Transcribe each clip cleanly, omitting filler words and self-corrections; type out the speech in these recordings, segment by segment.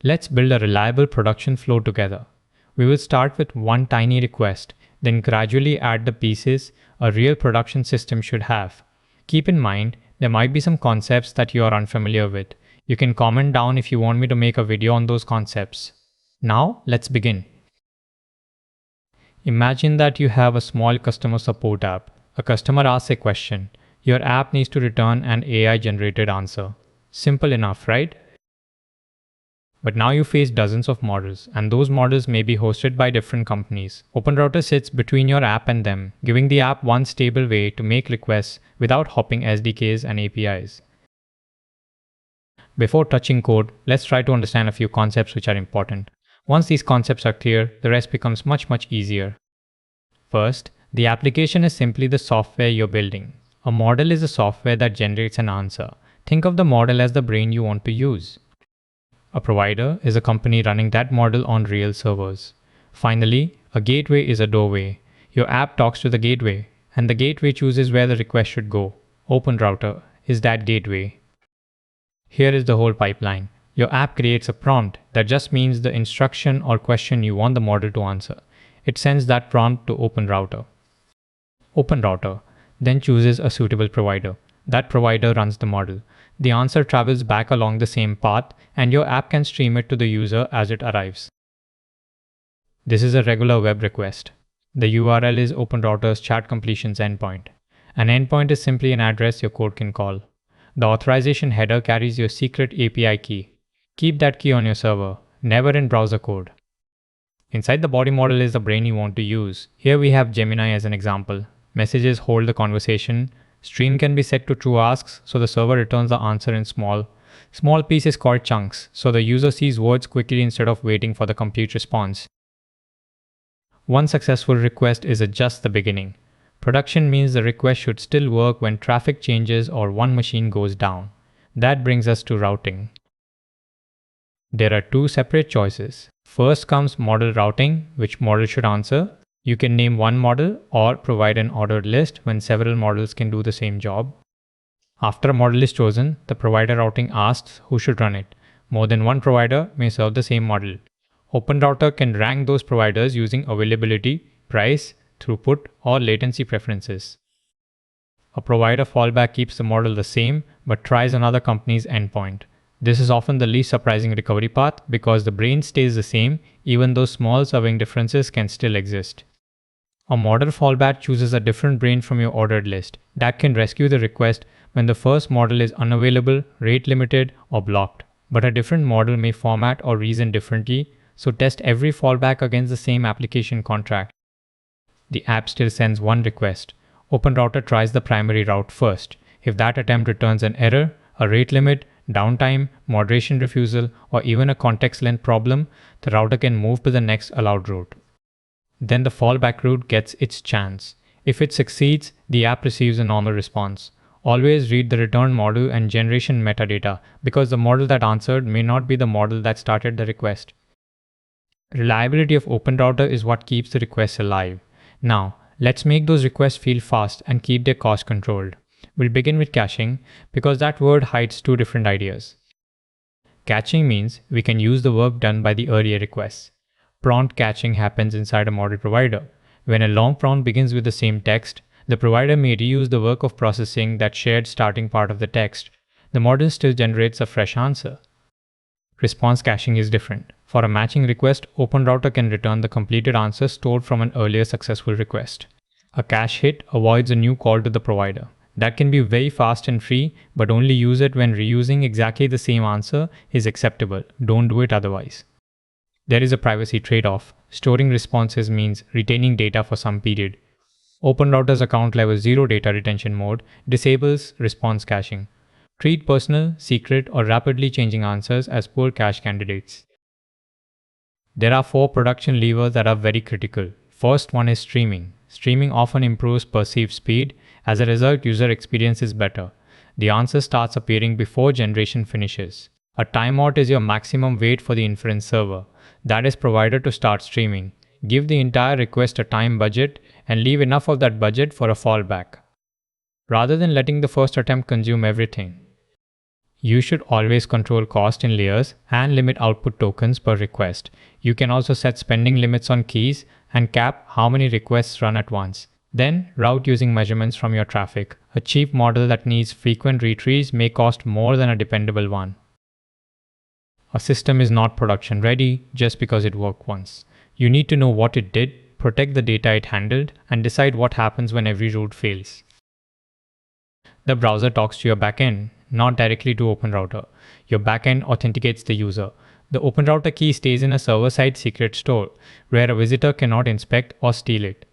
Let's build a reliable production flow together. We will start with one tiny request, then gradually add the pieces a real production system should have. Keep in mind, there might be some concepts that you are unfamiliar with. You can comment down if you want me to make a video on those concepts. Now, let's begin. Imagine that you have a small customer support app. A customer asks a question. Your app needs to return an AI-generated answer. Simple enough, right? But now you face dozens of models, and those models may be hosted by different companies. OpenRouter sits between your app and them, giving the app one stable way to make requests without hopping SDKs and APIs. Before touching code, let's try to understand a few concepts which are important. Once these concepts are clear, the rest becomes much easier. First, the application is simply the software you're building. A model is a software that generates an answer. Think of the model as the brain you want to use. A provider is a company running that model on real servers. Finally, a gateway is a doorway. Your app talks to the gateway, and the gateway chooses where the request should go. OpenRouter is that gateway. Here is the whole pipeline. Your app creates a prompt that just means the instruction or question you want the model to answer. It sends that prompt to OpenRouter. OpenRouter then chooses a suitable provider. That provider runs the model. The answer travels back along the same path, and your app can stream it to the user as it arrives. This is a regular web request. The URL is OpenRouter's chat completions endpoint. An endpoint is simply an address your code can call. The authorization header carries your secret API key. Keep that key on your server, never in browser code. Inside the body model is the brain you want to use. Here we have Gemini as an example. Messages hold the conversation. Stream can be set to true asks, so the server returns the answer in small pieces called chunks, so the user sees words quickly instead of waiting for the complete response. One successful request is just the beginning. Production means the request should still work when traffic changes or one machine goes down. That brings us to routing. There are two separate choices. First comes model routing, which model should answer. You can name one model or provide an ordered list when several models can do the same job. After a model is chosen, the provider routing asks who should run it. More than one provider may serve the same model. OpenRouter can rank those providers using availability, price, throughput, or latency preferences. A provider fallback keeps the model the same but tries another company's endpoint. This is often the least surprising recovery path because the brain stays the same even though small serving differences can still exist. A model fallback chooses a different brain from your ordered list. That can rescue the request when the first model is unavailable, rate limited, or blocked. But a different model may format or reason differently, so test every fallback against the same application contract. The app still sends one request. OpenRouter tries the primary route first. If that attempt returns an error, a rate limit, downtime, moderation refusal, or even a context length problem, the router can move to the next allowed route. Then the fallback route gets its chance. If it succeeds, the app receives a normal response. Always read the return model and generation metadata because the model that answered may not be the model that started the request. Reliability of OpenRouter is what keeps the requests alive. Now, let's make those requests feel fast and keep their cost controlled. We'll begin with caching because that word hides two different ideas. Caching means we can use the work done by the earlier requests. Prompt caching happens inside a model provider. When a long prompt begins with the same text, the provider may reuse the work of processing that shared starting part of the text. The model still generates a fresh answer. Response caching is different. For a matching request, OpenRouter can return the completed answer stored from an earlier successful request. A cache hit avoids a new call to the provider. That can be very fast and free, but only use it when reusing exactly the same answer is acceptable. Don't do it otherwise. There is a privacy trade-off. Storing responses means retaining data for some period. OpenRouter's account level 0 data retention mode disables response caching. Treat personal, secret, or rapidly changing answers as poor cache candidates. There are 4 production levers that are very critical. First one is streaming. Streaming often improves perceived speed. As a result, user experience is better. The answer starts appearing before generation finishes. A timeout is your maximum wait for the inference server. That is provided to start streaming. Give the entire request a time budget and leave enough of that budget for a fallback, rather than letting the first attempt consume everything. You should always control cost in layers and limit output tokens per request. You can also set spending limits on keys and cap how many requests run at once. Then route using measurements from your traffic. A cheap model that needs frequent retries may cost more than a dependable one. A system is not production ready just because it worked once. You need to know what it did, protect the data it handled, and decide what happens when every route fails. The browser talks to your backend, not directly to OpenRouter. Your backend authenticates the user. The OpenRouter key stays in a server-side secret store, where a visitor cannot inspect or steal it.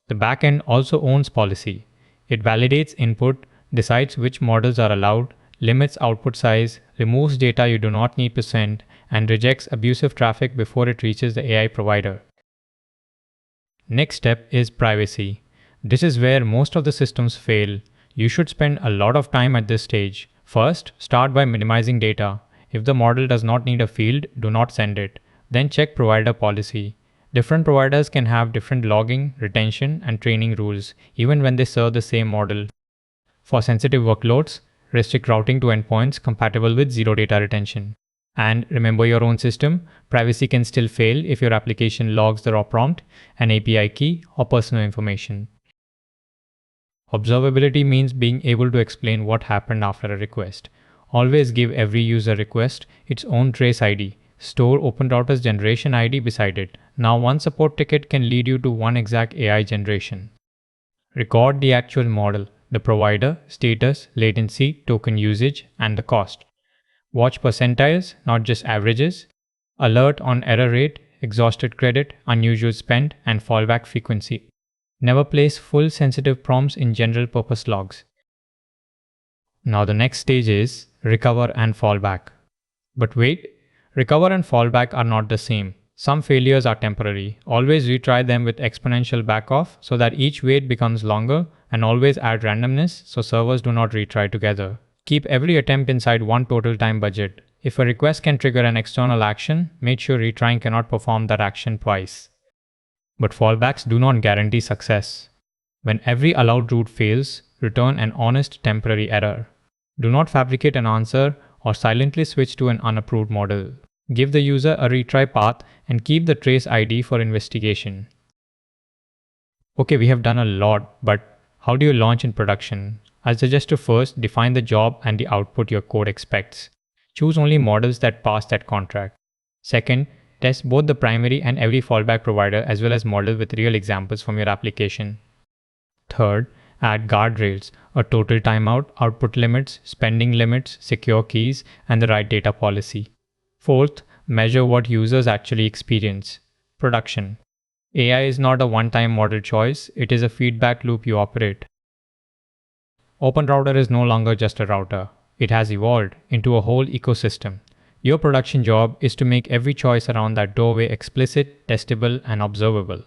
The backend also owns policy. It validates input, decides which models are allowed, limits output size, removes data you do not need to send, and rejects abusive traffic before it reaches the AI provider. Next step is privacy. This is where most of the systems fail. You should spend a lot of time at this stage. First, start by minimizing data. If the model does not need a field, do not send it. Then check provider policy. Different providers can have different logging, retention, and training rules, even when they serve the same model. For sensitive workloads, restrict routing to endpoints compatible with zero data retention. And remember your own system, privacy can still fail if your application logs the raw prompt, an API key, or personal information. Observability means being able to explain what happened after a request. Always give every user request its own trace ID. Store OpenRouter's generation ID beside it. Now one support ticket can lead you to one exact AI generation. Record the actual model, the provider, status, latency, token usage, and the cost. Watch percentiles, not just averages. Alert on error rate, exhausted credit, unusual spend, and fallback frequency. Never place full sensitive prompts in general purpose logs. Now the next stage is recover and fallback. But wait, recover and fallback are not the same. Some failures are temporary. Always retry them with exponential backoff so that each wait becomes longer, and always add randomness so servers do not retry together. Keep every attempt inside one total time budget. If a request can trigger an external action, make sure retrying cannot perform that action twice. But fallbacks do not guarantee success. When every allowed route fails, return an honest temporary error. Do not fabricate an answer or silently switch to an unapproved model. Give the user a retry path and keep the trace ID for investigation. Okay, we have done a lot, but how do you launch in production? I suggest to first define the job and the output your code expects. Choose only models that pass that contract. Second, test both the primary and every fallback provider as well as models with real examples from your application. Third, add guardrails, a total timeout, output limits, spending limits, secure keys, and the right data policy. Fourth, measure what users actually experience. Production. AI is not a one-time model choice, it is a feedback loop you operate. OpenRouter is no longer just a router. It has evolved into a whole ecosystem. Your production job is to make every choice around that doorway explicit, testable, and observable.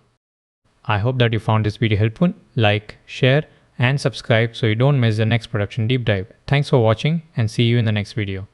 I hope that you found this video helpful. Like, share, and subscribe so you don't miss the next production deep dive. Thanks for watching and see you in the next video.